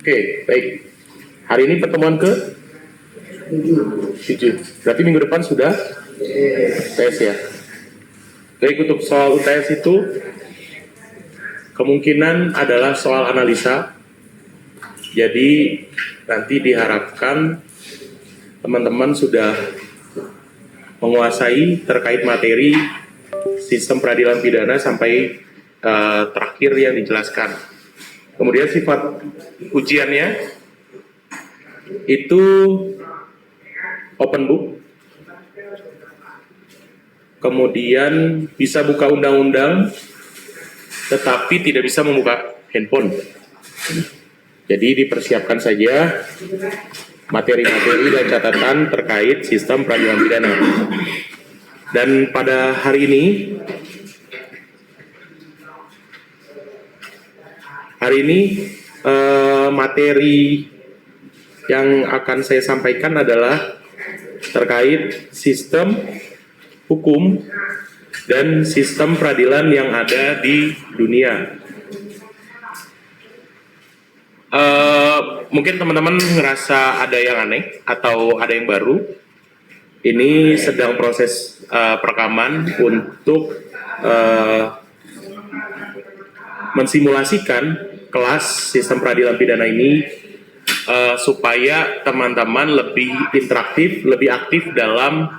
Oke, baik. Hari ini pertemuan ke 7. Berarti minggu depan sudah UTS ya. Baik, untuk soal UTS itu kemungkinan adalah soal analisa. Jadi nanti diharapkan teman-teman sudah menguasai terkait materi sistem peradilan pidana sampai terakhir yang dijelaskan. Kemudian sifat ujiannya itu open book. Kemudian bisa buka undang-undang, tetapi tidak bisa membuka handphone. Jadi dipersiapkan saja materi-materi dan catatan terkait sistem peradilan pidana. Dan pada hari ini materi yang akan saya sampaikan adalah terkait sistem hukum dan sistem peradilan yang ada di dunia. Mungkin teman-teman ngerasa ada yang aneh atau ada yang baru. Ini sedang proses perekaman untuk mensimulasikan kelas sistem peradilan pidana ini supaya teman-teman lebih interaktif, lebih aktif dalam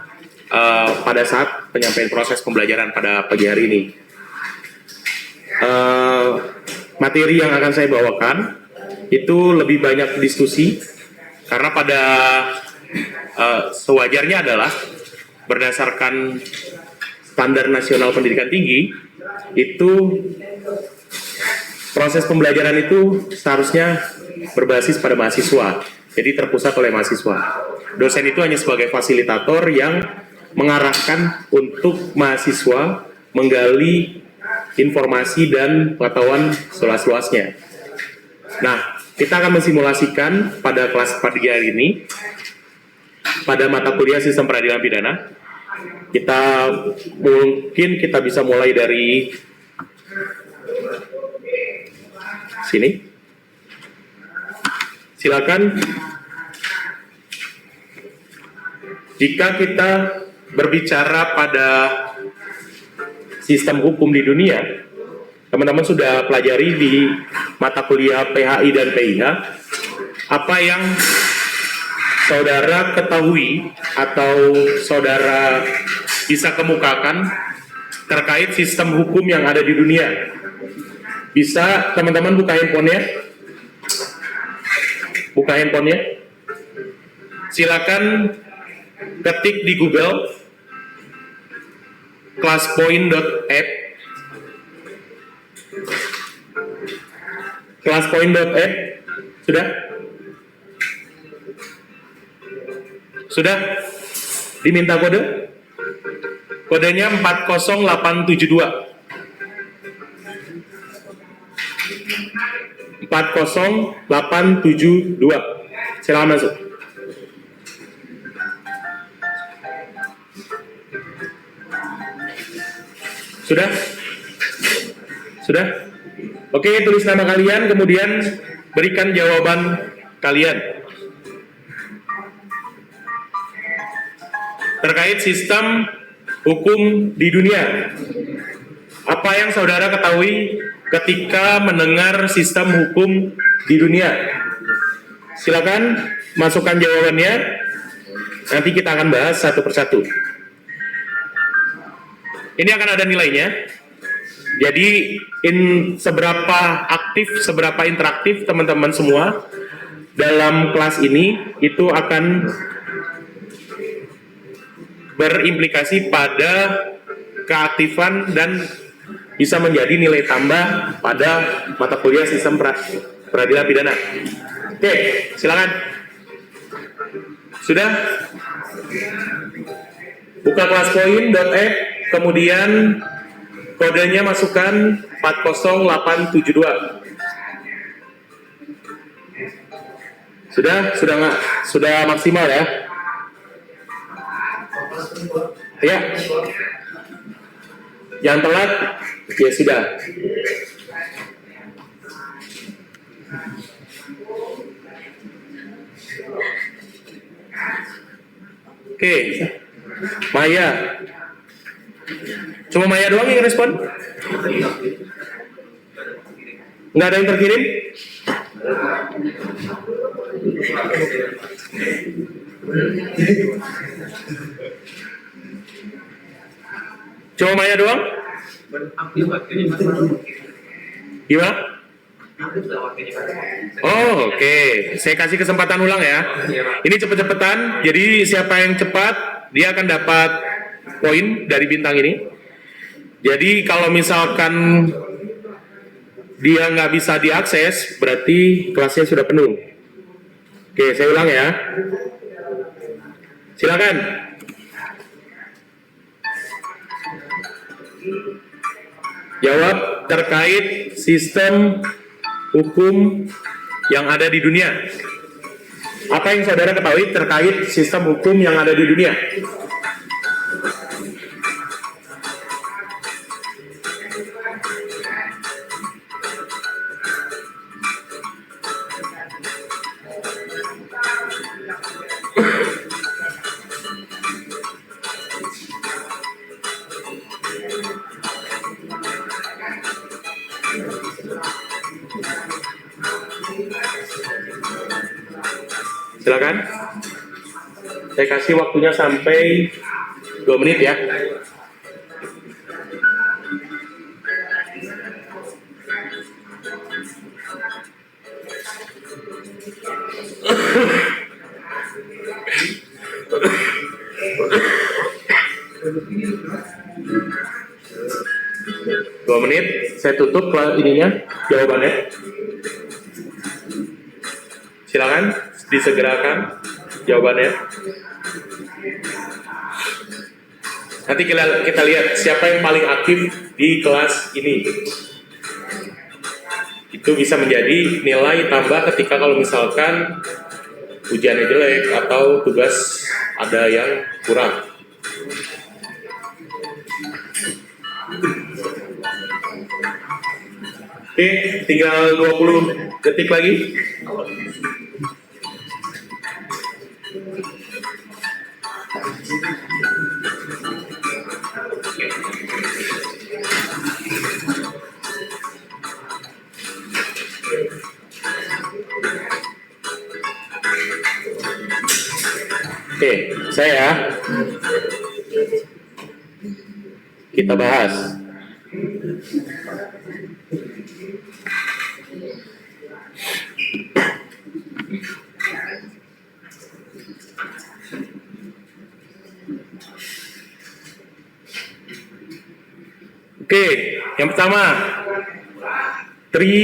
pada saat penyampaian proses pembelajaran pada pagi hari ini. Materi yang akan saya bawakan itu lebih banyak diskusi karena pada sewajarnya adalah berdasarkan standar nasional pendidikan tinggi itu proses pembelajaran itu seharusnya berbasis pada mahasiswa, jadi terpusat oleh mahasiswa. Dosen itu hanya sebagai fasilitator yang mengarahkan untuk mahasiswa menggali informasi dan pengetahuan seluas-luasnya. Nah, kita akan mensimulasikan pada kelas pagi hari ini pada mata kuliah sistem peradilan pidana. Kita bisa mulai dari sini. Silakan. Jika kita berbicara pada sistem hukum di dunia, teman-teman sudah pelajari di mata kuliah PHI dan PIH apa yang saudara ketahui atau saudara bisa kemukakan terkait sistem hukum yang ada di dunia. Bisa teman-teman buka handphonenya? Buka handphonenya. Silakan ketik di Google classpoint.app. Classpoint.app. Sudah? Diminta kode? Kodenya 40872. 40872. Silakan masuk. Sudah? Sudah? Oke, tulis nama kalian, kemudian berikan jawaban kalian terkait sistem hukum di dunia. Apa yang saudara ketahui ketika mendengar sistem hukum di dunia? Silakan masukkan jawabannya. Nanti kita akan bahas satu persatu. Ini akan ada nilainya. Jadi seberapa aktif, seberapa interaktif teman-teman semua dalam kelas ini itu akan berimplikasi pada keaktifan dan bisa menjadi nilai tambah pada mata kuliah sistem peradilan pidana. Oke, silakan. Sudah? Buka classpoint.app, kemudian kodenya masukkan 40872. Sudah maksimal ya? Ya. Yang telat, ya sudah. Oke, Maya. Cuma Maya doang yang respon? Nggak ada yang terkirim? Cuma Maya doang? Gimana? Oh, oke. Saya kasih kesempatan ulang ya. Ini cepet-cepetan. Jadi siapa yang cepat, dia akan dapat poin dari bintang ini. Jadi kalau misalkan dia nggak bisa diakses, berarti kelasnya sudah penuh. Oke, saya ulang ya. Silakan. Jawab terkait sistem hukum yang ada di dunia. Apa yang saudara ketahui terkait sistem hukum yang ada di dunia? Silakan. Saya kasih waktunya sampai 2 menit ya. Dua menit, saya tutup ininya, jawabannya. Silakan disegerakan jawabannya. Nanti kita lihat siapa yang paling aktif di kelas ini. Itu bisa menjadi nilai tambah ketika kalau misalkan ujiannya jelek atau tugas ada yang kurang. Oke, tinggal 20 detik lagi. Oke, kita bahas. Oke, yang pertama, Tri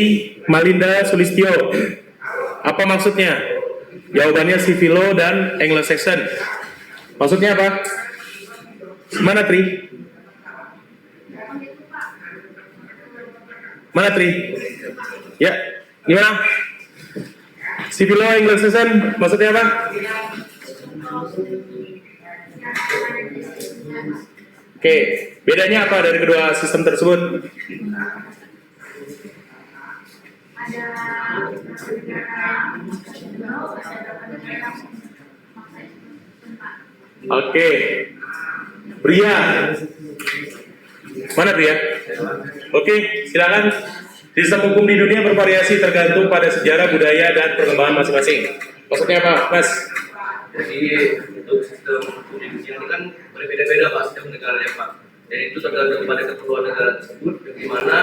Malinda Sulistyo. Apa maksudnya? Jawabannya civil law dan Anglo-Saxon. Maksudnya apa? Mana Tri? Mana Tri? Ya, gimana? Civil law Anglo-Saxon maksudnya apa? Oke, bedanya apa dari kedua sistem tersebut? Oke, Bria, mana Bria? Oke, silakan. Sistem hukum di dunia bervariasi tergantung pada sejarah, budaya, dan perkembangan masing-masing. Maksudnya apa, Mas? Jadi untuk sistem hukum di dunia ini kan berbeda-beda Pak, setiap negaranya Pak. Jadi itu tergantung pada keperluan negara tersebut, bagaimana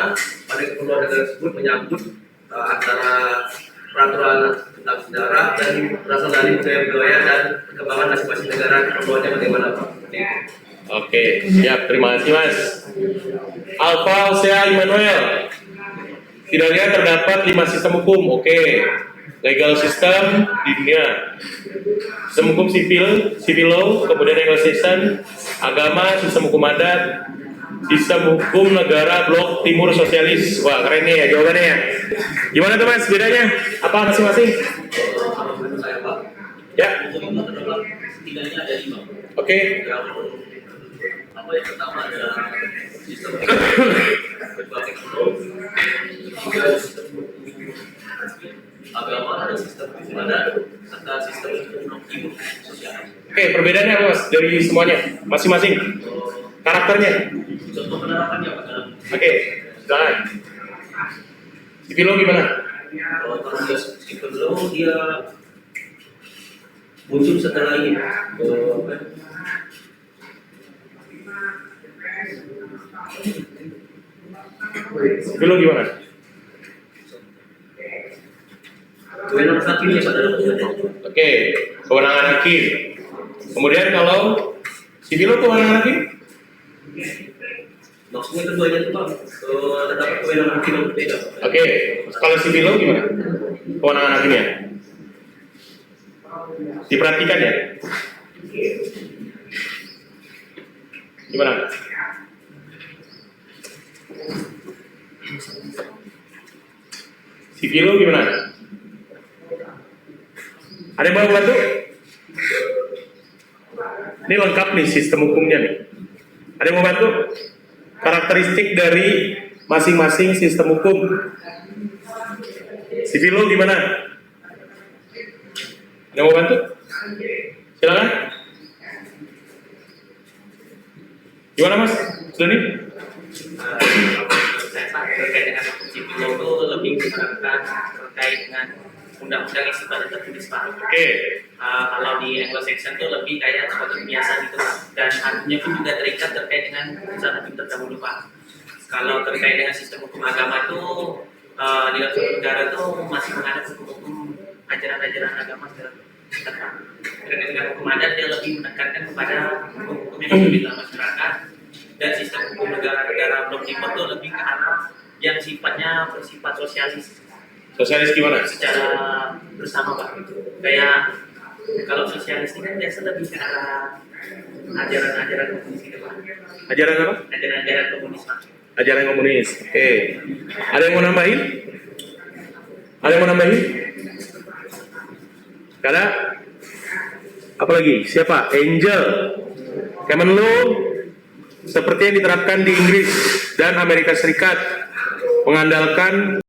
pada keperluan negara tersebut menyangkut antara peraturan tentang sejarah dan berasal dari budaya-budaya dan perkembangan masing-masing negara, keperluannya bagaimana Pak? Oke, siap, terima kasih Mas. Alfa Osea Immanuel. Setidaknya terdapat 5 sistem hukum. Oke, legal system di dunia, sistem hukum civil law, kemudian Anglo-Saxon, agama, sistem hukum adat, sistem hukum negara blok timur sosialis. Wah, keren nih ya jawabannya ya. Gimana tuh Mas, bedanya? Apa masing-masing? Ya. Setidaknya ada 5. Oke. Apa yang pertama adalah sistem berbagai agama dan sistem hukum adat serta sistem hukum timur sosial. Oke, perbedaannya apa mas dari semuanya masing-masing karakternya? Contoh penerapannya Pak dalam Oke, silakan. Civil law gimana? kalau dia civil law dia muncul setelah ini Civil law gimana? kewenangan hakim ya Pak dalam Oke, kewenangan hakim. Kemudian kalau civil law kewenangan hakim? maksudnya keduanya itu Pak terdapat kewenangan hakim yang berbeda Pak. Oke, kalau civil law gimana? Kewenangan hakimnya? Diperhatikan ya? Gimana? Civil law gimana? Ada yang mau bantu? Ini lengkap nih sistem hukumnya nih. Ada yang mau bantu? Karakteristik dari masing-masing sistem hukum. Civil law gimana? Ada yang mau bantu? Silakan. Gimana mas? Sudah nih? Terkait dengan civil law itu lebih menerapkan terkait dengan undang-undang yang sifatnya tertulis Pak. Oke. Kalau di Anglo-Saxon itu lebih kayak suatu kebiasaan gitu Pak. Dan hakimnya pun juga terikat terkait dengan putusan hakim terdahulu Pak. Kalau terkait dengan sistem hukum agama itu di dalam suatu negara itu masih menghadap hukum-hukum ajaran-ajaran agama secara ketat. Terkait dengan hukum adat dia lebih menekankan kepada hukum-hukum yang ada di dalam masyarakat. Dan sistem hukum negara-negara belum timur itu lebih ke arah yang sifatnya bersifat sosialis Sosialis gimana? secara bersama Pak. Kayak kalau sosialis ini kan biasa lebih ke arah ajaran-ajaran komunis gitu Pak. Ajaran apa? Ajaran-ajaran komunis Pak. Ajaran komunis. Oke. Ada yang mau nambahin? Ada yang mau nambahin? Karena apa lagi? Siapa? Angel. Kemenlu seperti yang diterapkan di Inggris dan Amerika Serikat mengandalkan